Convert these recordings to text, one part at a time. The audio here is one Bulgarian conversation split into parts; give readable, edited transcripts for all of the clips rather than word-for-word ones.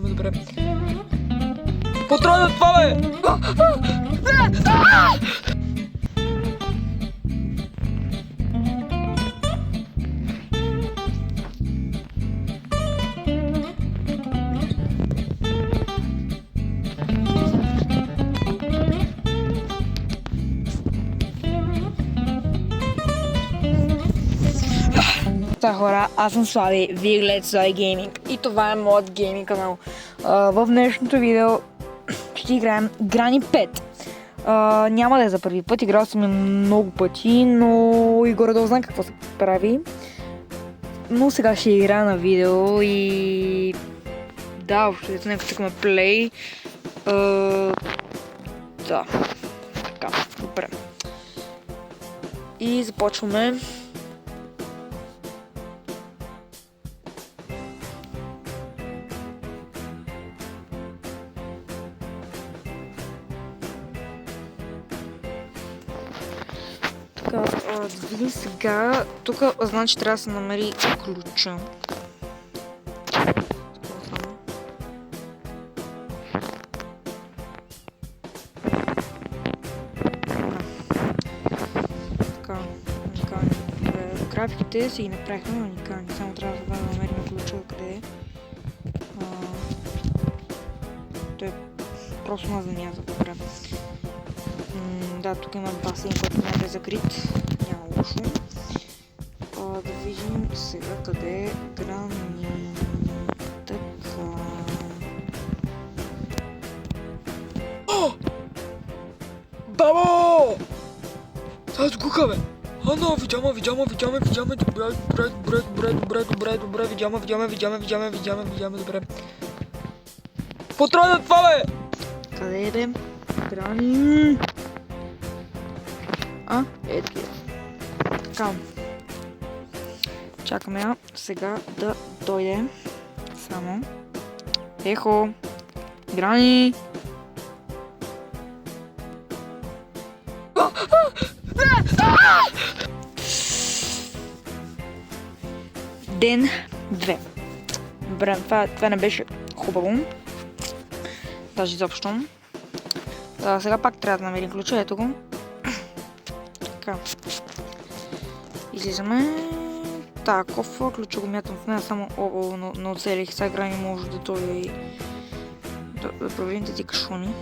добре. Контролът това, бе! Хора, аз съм Слави, вие гледате Слави Гейминг и това е моят гейминг канал. В днешното видео ще играем Грани 5. Няма да е за първи път, играл съм много пъти, но и горе-долу знам какво се прави. Но сега ще играя на видео и... да, въобще нека цъкаме play. Да, така, добре. И започваме. Да видим сега. Тук значи трябва да се намери ключа. Така, уникални. Графиките си ги направихме уникални. Само трябва да намерим ключа къде е. Той е просто на земята. Добре. Да, тук има басейн, който не е закрит. Няма лошо. Да видим сега къде е Грани. Така. О! Бабо! Сега сгуха, бе! Ано, видяме. Добре, видяме, добре. Контролът това, бе! Къде е, бе? Грани! Ето ги. Така. Чакаме я сега да дойде. Само. Ехо! Грани! Ден 2. Добре, това не беше хубаво. Даже изобщо. Сега пак трябва да намерим ключа, ето го. Така. Излизаме. Кофа, ключа го мятам в нея, само но оцелих. Сега Грани може да дойде и да проверим тези кашони.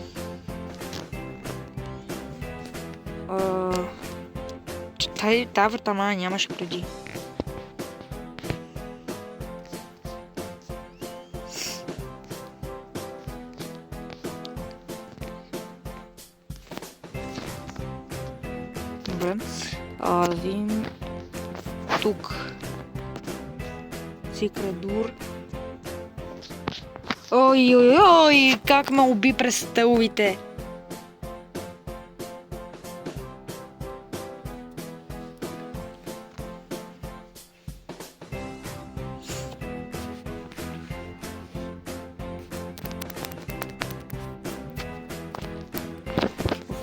Тая врата мая нямаше преди. Добре. Да видим тук. Секредур. Ой, как ме уби през стълбите.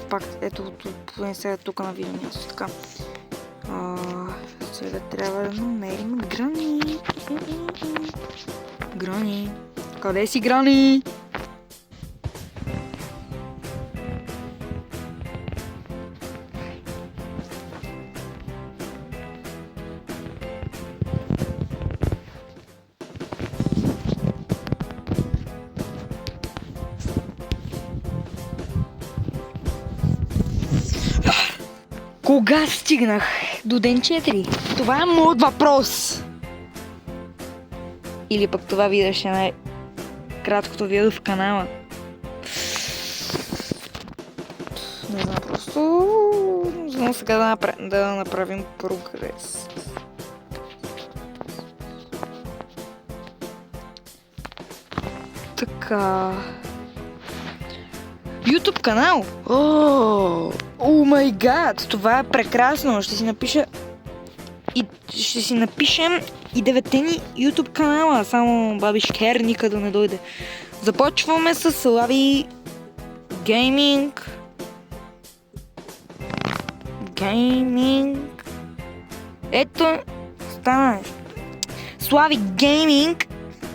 Пак, ето, поне сега тук на видео място, така. Сега трябва да намерим Грани. Грани. Къде си, Грани? Кога стигнах до ден 4? Това е моят въпрос. Или пък това видео ще е най-краткото видео в канала. Не знам, просто... знам сега да направим прогрес. Така... YouTube канал! О май гад! Това е прекрасно! Ще си напишем и 9-те ни YouTube канала. Само баби Шкер никъде да не дойде. Започваме с Слави Гейминг. Ето, стана нещо. Слави Гейминг.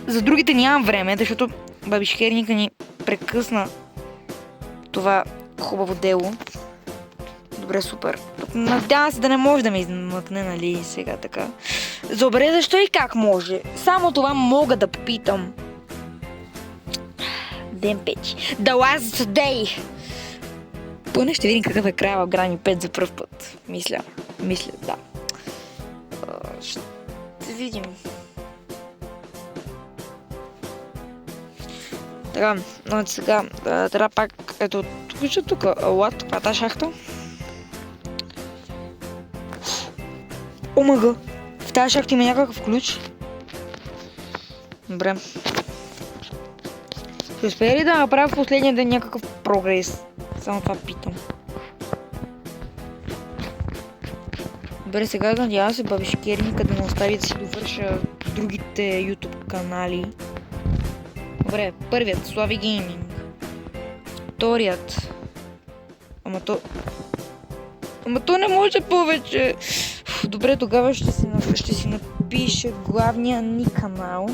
За другите нямам време, защото бабишкерника ни прекъсна това хубаво дело. Добре, супер. Надявам се да не може да ме измъкне, нали, сега така. Добре, защо и как може? Само това мога да попитам. Ден печи. The last day. Поне ще видим какъв е края в Грани 5 за пръв път. Мисля, да. Ще видим. Така, но сега трябва пак, ето, тук, това е тази шахта. Омага, в тази шахта има някакъв ключ. Добре. Ще успея ли да направя в последния ден някакъв прогрес? Само това питам. Добре, сега надявам се бабишкерника да ме остави да си довърша другите YouTube канали. Добре, първият, Слави Гейминг. Вторият. Ама то не може повече. Добре, тогава ще си напиша главния ни канал.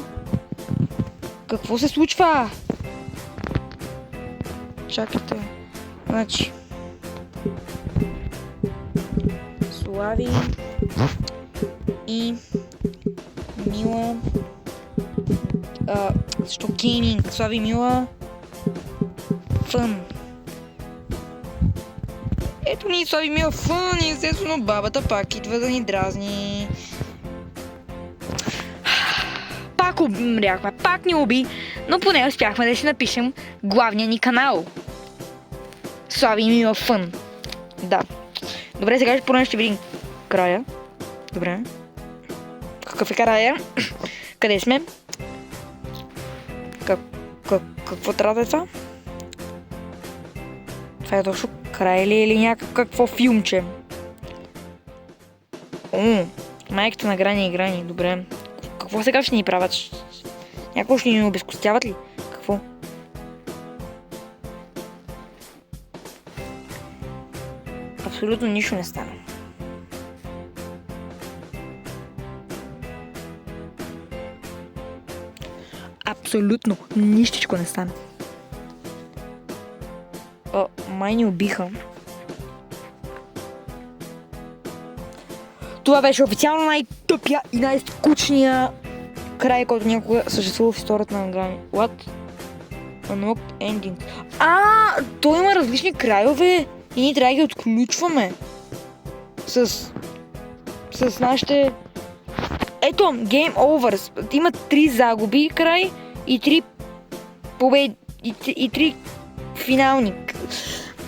Какво се случва? Чакайте. Значи. Слави и Мила. Защо гейминг? Слави Мила. Фън. Ето ни Слави Мила фън и естествено бабата пак идва да ни дразни. Пак умряхме, пак ни уби, но поне успяхме да си напишем главния ни канал. Слави Мила фън. Да. Добре, сега поне ще видим края. Добре. Какъв е края? Къде сме? Какво трябва да е това? Това е точно край ли или някакво филмче? Майката на Грани и Грани, добре. Какво сега ще ни правят? Някакво ще ни обезкостяват ли? Какво? Абсолютно нищо не стана. Абсолютно нищичко не стана. Май ни убиха. Това беше официално най-тъпия и най-скучния край, който някога съществува в историята на Грани. What? Unlocked ending. Той има различни крайове и ние трябва да ги отключваме. С нашите... Ето, Game Over. Има 3 загуби край и 3 победи и 3 финални.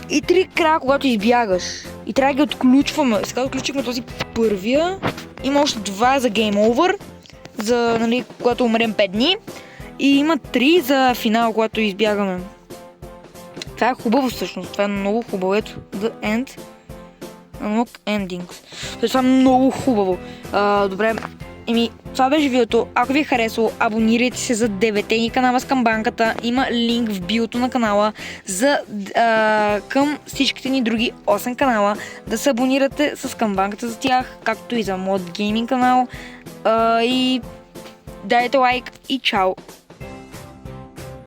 И 3 края, когато избягаш. И трябва да ги отключваме. Сега отключихме този първия. Има още 2 за Game Over. За, нали, когато умрем 5 дни. И има 3 за финал, когато избягаме. Това е хубаво всъщност. Това е много хубаво. Ето, The End. Unlock Endings. Това е много хубаво. Добре. Това беше видеото. Ако ви е харесало, абонирайте се за 9-те ни канала с камбанката. Има линк в биото на канала към всичките ни други 8 канала. Да се абонирате с камбанката за тях, както и за Mod Gaming канал. И дайте лайк и чао!